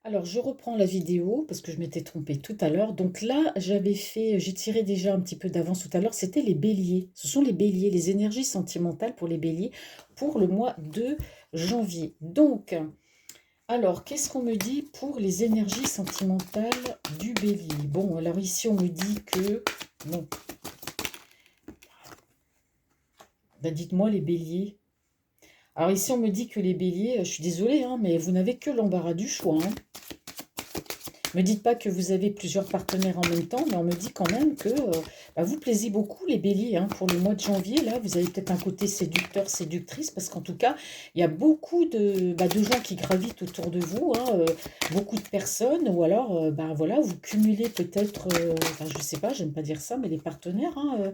Alors, je reprends la vidéo parce que je m'étais trompée tout à l'heure. Donc là, j'ai tiré déjà un petit peu d'avance tout à l'heure. C'était les béliers. Ce sont les béliers, les énergies sentimentales pour les béliers pour le mois de janvier. Donc, alors, qu'est-ce qu'on me dit pour les énergies sentimentales du bélier? Bon, alors ici, on me dit que... Bon, ben dites-moi les béliers. Alors ici, on me dit que les béliers, je suis désolée, hein, mais vous n'avez que l'embarras du choix, hein. Me dites pas que vous avez plusieurs partenaires en même temps, mais on me dit quand même que bah, vous plaisez beaucoup les béliers, hein, pour le mois de janvier. Là, vous avez peut-être un côté séducteur, séductrice, parce qu'en tout cas, il y a beaucoup de gens qui gravitent autour de vous, hein, beaucoup de personnes, ou alors, bah, voilà, vous cumulez peut-être, enfin, je sais pas, j'aime pas dire ça, mais les partenaires, hein,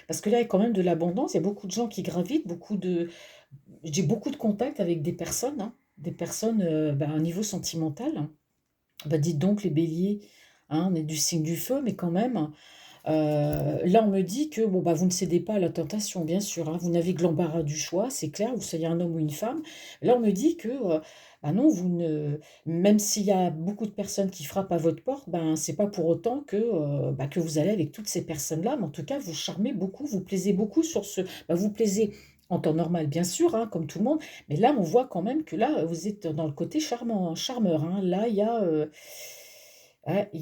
parce que là, il y a quand même de l'abondance, il y a beaucoup de gens qui gravitent, j'ai beaucoup de contacts avec des personnes bah, à un niveau sentimental, hein. Bah, dites donc les béliers, hein, on est du signe du feu, mais quand même, là on me dit que bon, bah, vous ne cédez pas à la tentation, bien sûr, hein, vous n'avez que l'embarras du choix, c'est clair, vous soyez un homme ou une femme. Là on me dit que, bah, non, vous ne même s'il y a beaucoup de personnes qui frappent à votre porte, ben, c'est pas pour autant que, bah, que vous allez avec toutes ces personnes-là, mais en tout cas vous charmez beaucoup, vous plaisez beaucoup sur ce bah, vous plaisez en temps normal bien sûr, hein, comme tout le monde, mais là on voit quand même que là, vous êtes dans le côté charmant, charmeur, hein. Là il y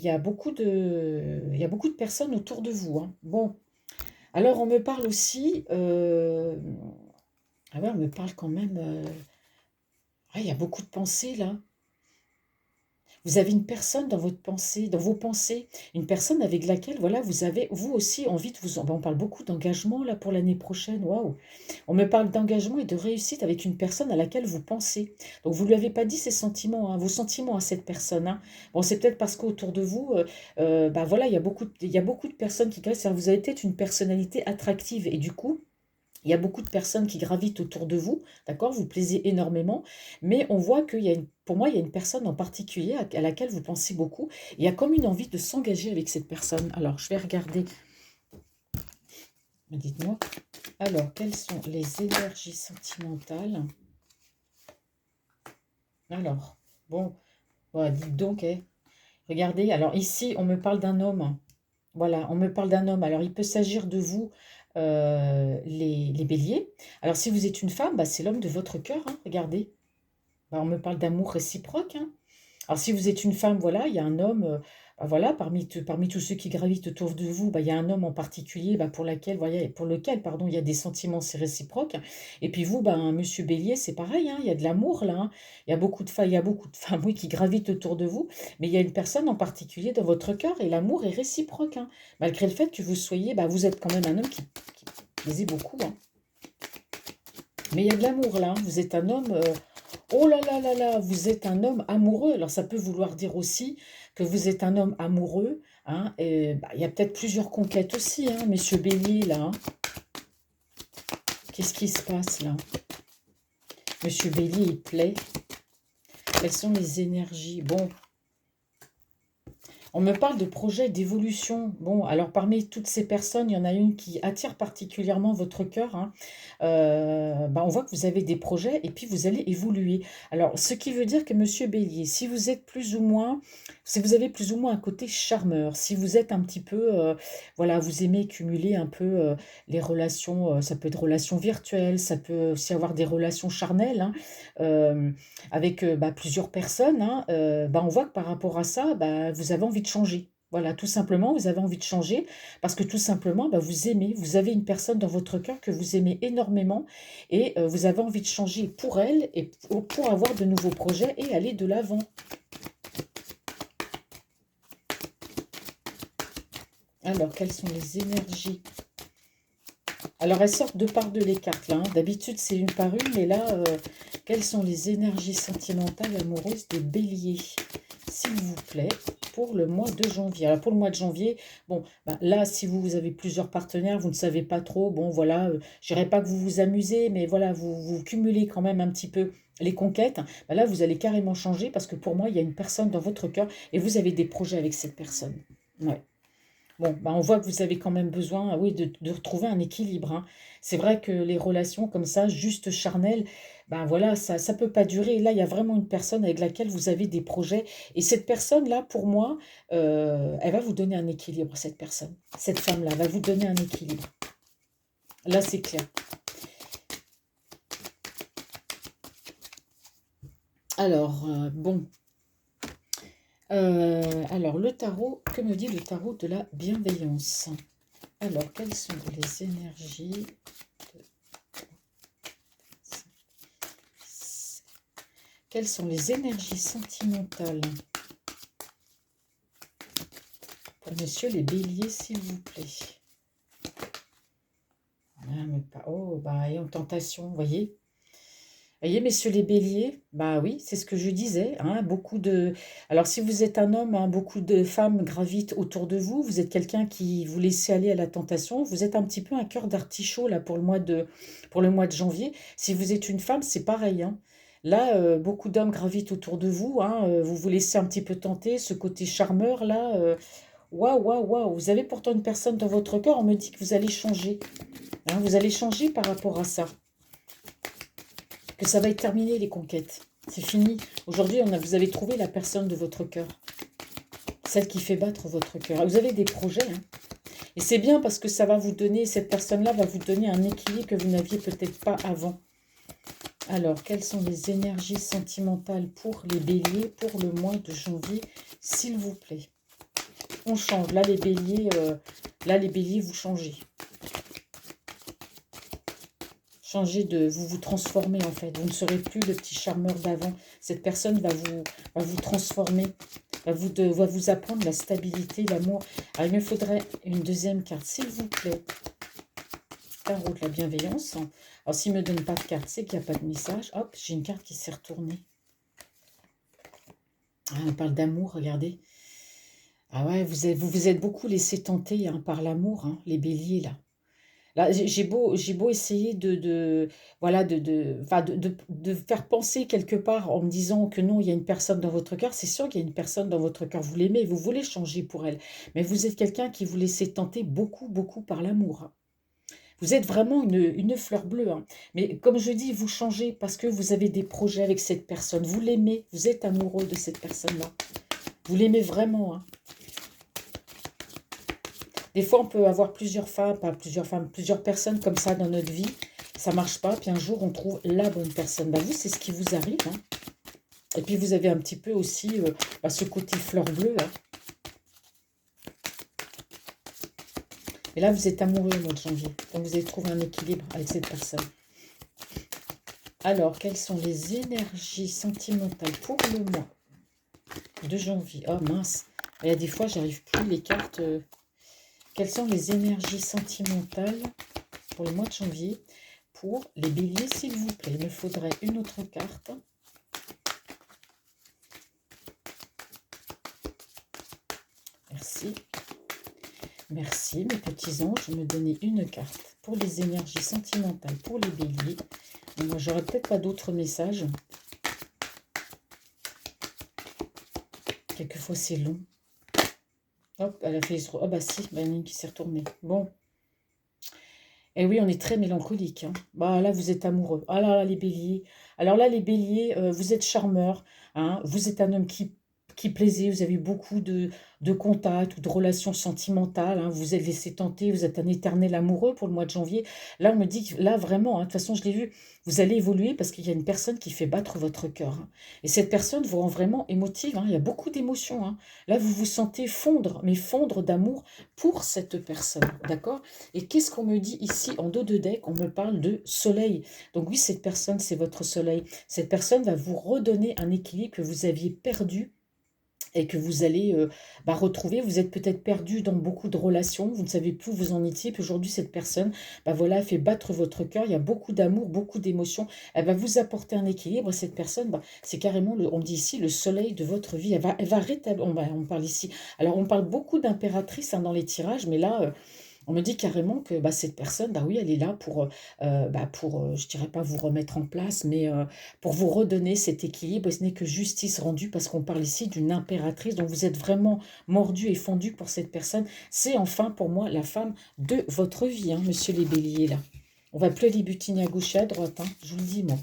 a beaucoup de personnes autour de vous, hein. Bon, alors on me parle aussi, ah ouais, on me parle quand même, ah, il y a beaucoup de pensées là. Vous avez une personne dans votre pensée, dans vos pensées, une personne avec laquelle, voilà, vous avez vous aussi envie de vous en bah, on parle beaucoup d'engagement là pour l'année prochaine, waouh! On me parle d'engagement et de réussite avec une personne à laquelle vous pensez. Donc vous ne lui avez pas dit ses sentiments, hein, vos sentiments à cette personne, hein. Bon, c'est peut-être parce qu'autour de vous, bah, voilà, il y a beaucoup de personnes qui graissent. Vous avez peut-être une personnalité attractive et du coup, il y a beaucoup de personnes qui gravitent autour de vous, d'accord? Vous plaisez énormément, mais on voit qu'il y a une pour moi, il y a une personne en particulier à laquelle vous pensez beaucoup. Il y a comme une envie de s'engager avec cette personne. Alors, je vais regarder, dites-moi. Alors, quelles sont les énergies sentimentales? Alors, bon, voilà, dites donc, eh. Regardez, alors ici, on me parle d'un homme. Voilà, on me parle d'un homme. Alors, il peut s'agir de vous, les béliers. Alors, si vous êtes une femme, bah, c'est l'homme de votre cœur, hein, regardez. Bah, on me parle d'amour réciproque, hein. Alors si vous êtes une femme, voilà, il y a un homme, bah, voilà, parmi tous ceux qui gravitent autour de vous, bah, il y a un homme en particulier, bah, pour lequel, pardon, il y a des sentiments, c'est réciproque. Et puis vous, ben, monsieur Bélier, c'est pareil, hein, il y a de l'amour là, hein. Il y a beaucoup de femmes, oui, qui gravitent autour de vous, mais il y a une personne en particulier dans votre cœur et l'amour est réciproque, hein. Malgré le fait que vous soyez, bah, vous êtes quand même un homme qui plaisait beaucoup, hein. Mais il y a de l'amour là, hein. Vous êtes un homme, oh là là là là, vous êtes un homme amoureux. Alors ça peut vouloir dire aussi que vous êtes un homme amoureux, hein, et bah, il y a peut-être plusieurs conquêtes aussi, hein, Monsieur Bélier, là, hein. Qu'est-ce qui se passe là? Monsieur Bélier, il plaît. Quelles sont les énergies? Bon, on me parle de projets d'évolution. Bon, alors parmi toutes ces personnes, il y en a une qui attire particulièrement votre cœur, hein. Bah, on voit que vous avez des projets et puis vous allez évoluer. Alors, ce qui veut dire que Monsieur Bélier, si vous êtes plus ou moins, si vous avez plus ou moins un côté charmeur, si vous êtes un petit peu, voilà, vous aimez cumuler un peu les relations, ça peut être relations virtuelles, ça peut aussi avoir des relations charnelles, hein, euh, avec bah, plusieurs personnes, hein, bah, on voit que par rapport à ça, bah, vous avez envie de changer. Voilà, tout simplement, vous avez envie de changer parce que tout simplement, bah, vous aimez, vous avez une personne dans votre cœur que vous aimez énormément et vous avez envie de changer pour elle et pour avoir de nouveaux projets et aller de l'avant. Alors, quelles sont les énergies? Alors, elles sortent de par deux les cartes, là, hein. D'habitude, c'est une par une, mais là, quelles sont les énergies sentimentales amoureuses des béliers? S'il vous plaît, pour le mois de janvier. Alors, pour le mois de janvier, bon, bah, là, si vous avez plusieurs partenaires, vous ne savez pas trop, bon, voilà, je dirais pas que vous vous amusez, mais voilà, vous cumulez quand même un petit peu les conquêtes. Bah, là, vous allez carrément changer parce que pour moi, il y a une personne dans votre cœur et vous avez des projets avec cette personne. Ouais. Bon, bah, on voit que vous avez quand même besoin, oui, de retrouver un équilibre, hein. C'est vrai que les relations comme ça, juste charnelles, Ben voilà, ça peut pas durer. Là, il y a vraiment une personne avec laquelle vous avez des projets. Et cette personne-là, pour moi, elle va vous donner un équilibre, cette personne. Cette femme-là va vous donner un équilibre. Là, c'est clair. Alors, bon. Alors, le tarot, que me dit le tarot de la bienveillance? Alors, quelles sont les énergies Quelles sont les énergies sentimentales pour monsieur les béliers, s'il vous plaît? Ah, mais pas... Oh, bah, et en tentation, vous voyez? Voyez, messieurs les béliers, bah oui, c'est ce que je disais, hein, beaucoup de... Alors, si vous êtes un homme, hein, beaucoup de femmes gravitent autour de vous, vous êtes quelqu'un qui vous laissez aller à la tentation, vous êtes un petit peu un cœur d'artichaut, là, pour le mois de janvier. Si vous êtes une femme, c'est pareil, hein. Là, beaucoup d'hommes gravitent autour de vous, hein, vous vous laissez un petit peu tenter, ce côté charmeur, là, waouh, waouh, waouh, vous avez pourtant une personne dans votre cœur, on me dit que vous allez changer, hein, vous allez changer par rapport à ça. Que ça va être terminé les conquêtes. C'est fini. Aujourd'hui, vous avez trouvé la personne de votre cœur. Celle qui fait battre votre cœur. Vous avez des projets. Hein. Et c'est bien parce que ça va vous donner, cette personne-là va vous donner un équilibre que vous n'aviez peut-être pas avant. Alors, quelles sont les énergies sentimentales pour les béliers pour le mois de janvier, s'il vous plaît? On change. Là, les béliers, vous changez. Vous vous transformez en fait. Vous ne serez plus le petit charmeur d'avant. Cette personne va vous transformer, va vous apprendre la stabilité, l'amour. Alors, il me faudrait une deuxième carte, s'il vous plaît. Tarot de la bienveillance. Alors, s'il ne me donne pas de carte, c'est qu'il n'y a pas de message. Hop, j'ai une carte qui s'est retournée. Ah, on parle d'amour, regardez. Ah ouais, vous vous êtes beaucoup laissé tenter hein, par l'amour, hein, les béliers, là. Là, j'ai beau essayer voilà, enfin, de faire penser quelque part en me disant que non, il y a une personne dans votre cœur. C'est sûr qu'il y a une personne dans votre cœur. Vous l'aimez, vous voulez changer pour elle. Mais vous êtes quelqu'un qui vous laissez tenter beaucoup, beaucoup par l'amour. Hein. Vous êtes vraiment une fleur bleue. Hein. Mais comme je dis, vous changez parce que vous avez des projets avec cette personne. Vous l'aimez, vous êtes amoureux de cette personne-là. Vous l'aimez vraiment. Hein. Des fois, on peut avoir plusieurs femmes, pas plusieurs femmes, plusieurs personnes comme ça dans notre vie. Ça ne marche pas, puis un jour, on trouve la bonne personne. Bah, vous, c'est ce qui vous arrive. Hein. Et puis, vous avez un petit peu aussi ce côté fleur bleue. Hein. Et là, vous êtes amoureux au mois de janvier. Donc, vous avez trouvé un équilibre avec cette personne. Alors, quelles sont les énergies sentimentales pour le mois de janvier? Oh, mince. Il y a des fois, j'arrive plus les cartes... Quelles sont les énergies sentimentales pour le mois de janvier pour les béliers, s'il vous plaît? Il me faudrait une autre carte. Merci. Merci, mes petits anges, de me donner une carte pour les énergies sentimentales pour les béliers. Moi, j'aurais peut-être pas d'autres messages. Quelquefois, c'est long. Hop, elle a fait... Oh, bah si, il y en a une qui s'est retournée. Bon. Et oui, on est très mélancolique. Hein. Bah, là, vous êtes amoureux. Ah là, là, les béliers. Alors là, les béliers, vous êtes charmeurs. Hein. Vous êtes un homme qui plaisait. Vous avez beaucoup de contacts ou de relations sentimentales. Hein. Vous vous êtes laissé tenter. Vous êtes un éternel amoureux pour le mois de janvier. Là, on me dit que là, vraiment, hein, de toute façon, je l'ai vu, vous allez évoluer parce qu'il y a une personne qui fait battre votre cœur. Hein. Et cette personne vous rend vraiment émotive. Hein. Il y a beaucoup d'émotions. Hein. Là, vous vous sentez fondre, mais fondre d'amour pour cette personne. D'accord? Et qu'est-ce qu'on me dit ici en dos de deck? On me parle de soleil. Donc oui, cette personne, c'est votre soleil. Cette personne va vous redonner un équilibre que vous aviez perdu et que vous allez retrouver. Vous êtes peut-être perdu dans beaucoup de relations, vous ne savez plus où vous en étiez, puis aujourd'hui cette personne, voilà, elle fait battre votre cœur, il y a beaucoup d'amour, beaucoup d'émotions, elle va vous apporter un équilibre, et cette personne, c'est carrément, on dit ici, le soleil de votre vie, elle va rétablir, on parle ici, alors on parle beaucoup d'impératrice hein, dans les tirages, mais là... on me dit carrément que cette personne, oui, elle est là pour je dirais pas vous remettre en place, mais pour vous redonner cet équilibre. Et ce n'est que justice rendue parce qu'on parle ici d'une impératrice. Donc vous êtes vraiment mordu et fondu pour cette personne. C'est enfin pour moi la femme de votre vie, hein, monsieur les béliers, là. On va plus les butiner à gauche et à droite, hein, je vous le dis, moi.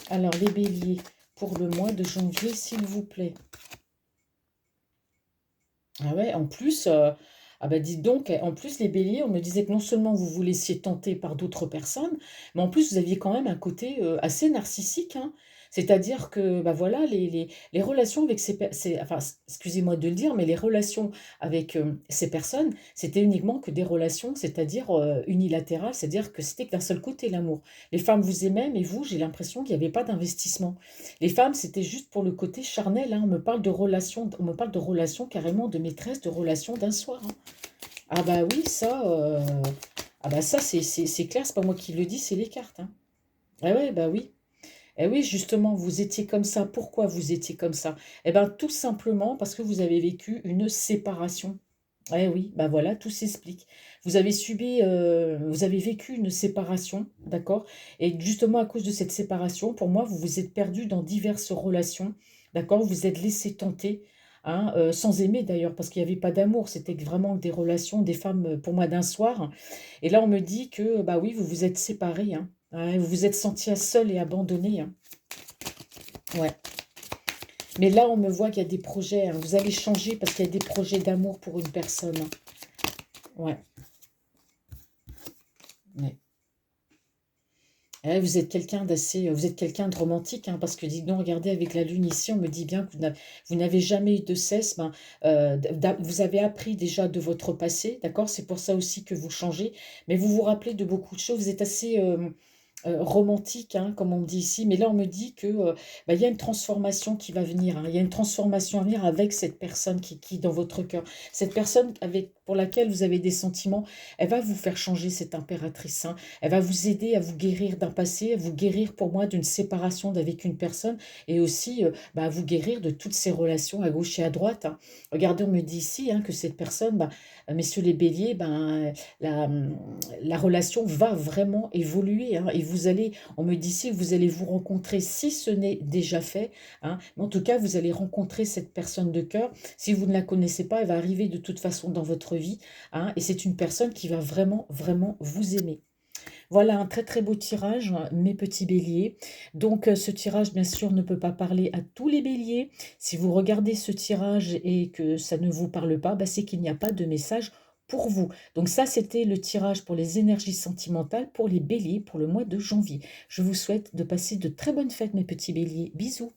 Alors, les béliers, pour le mois de janvier, s'il vous plaît. Ah ouais, en plus, ah bah dites donc, en plus les béliers, on me disait que non seulement vous vous laissiez tenter par d'autres personnes, mais en plus vous aviez quand même un côté assez narcissique, hein. C'est-à-dire que bah voilà, les relations avec enfin, excusez-moi de le dire, mais les relations avec ces personnes, c'était uniquement que des relations, c'est-à-dire unilatérales, c'est-à-dire que c'était que d'un seul côté l'amour. Les femmes vous aimaient, mais vous, j'ai l'impression qu'il n'y avait pas d'investissement. Les femmes, c'était juste pour le côté charnel, hein. On me parle de relations, on me parle de relations carrément de maîtresse, de relations d'un soir, hein. Ah bah oui, ça, ah bah ça c'est clair, c'est pas moi qui le dis, c'est les cartes, hein. Ah ouais, bah oui. Eh oui, justement, vous étiez comme ça. Pourquoi vous étiez comme ça? Eh bien, tout simplement parce que vous avez vécu une séparation. Eh oui, bah voilà, tout s'explique. Vous avez vécu une séparation, d'accord? Et justement, à cause de cette séparation, pour moi, vous vous êtes perdu dans diverses relations, d'accord? Vous vous êtes laissé tenter, hein, sans aimer d'ailleurs, parce qu'il n'y avait pas d'amour, c'était vraiment des relations, des femmes, pour moi, d'un soir. Et là, on me dit que, bah oui, vous vous êtes séparés, hein. Ouais, vous vous êtes senti seul et abandonné, hein. Ouais. Mais là, on me voit qu'il y a des projets, hein. Vous allez changer parce qu'il y a des projets d'amour pour une personne, hein. Ouais. Ouais. Vous êtes quelqu'un d'assez, vous êtes quelqu'un de romantique, hein, parce que dites donc, regardez avec la lune ici, on me dit bien que vous n'avez jamais eu de cesse, ben, vous avez appris déjà de votre passé, d'accord? C'est pour ça aussi que vous changez, mais vous vous rappelez de beaucoup de choses, vous êtes assez romantique, hein, comme on me dit ici, mais là on me dit que bah, il y a une transformation qui va venir, hein. Il y a une transformation à venir avec cette personne qui est dans votre cœur. Cette personne pour laquelle vous avez des sentiments, elle va vous faire changer, cette impératrice, hein. Elle va vous aider à vous guérir d'un passé, à vous guérir pour moi d'une séparation d'avec une personne et aussi bah, à vous guérir de toutes ces relations à gauche et à droite, hein. Regardez, on me dit ici hein, que cette personne, bah, messieurs les béliers, ben, la, la relation va vraiment évoluer, hein, et vous allez, on me dit ici, que vous allez vous rencontrer si ce n'est déjà fait, hein, mais en tout cas, vous allez rencontrer cette personne de cœur. Si vous ne la connaissez pas, elle va arriver de toute façon dans votre vie, hein, et c'est une personne qui va vraiment, vraiment vous aimer. Voilà un très très beau tirage, mes petits béliers. Donc ce tirage, bien sûr, ne peut pas parler à tous les béliers. Si vous regardez ce tirage et que ça ne vous parle pas, bah, c'est qu'il n'y a pas de message pour vous. Donc ça, c'était le tirage pour les énergies sentimentales pour les béliers pour le mois de janvier. Je vous souhaite de passer de très bonnes fêtes, mes petits béliers. Bisous.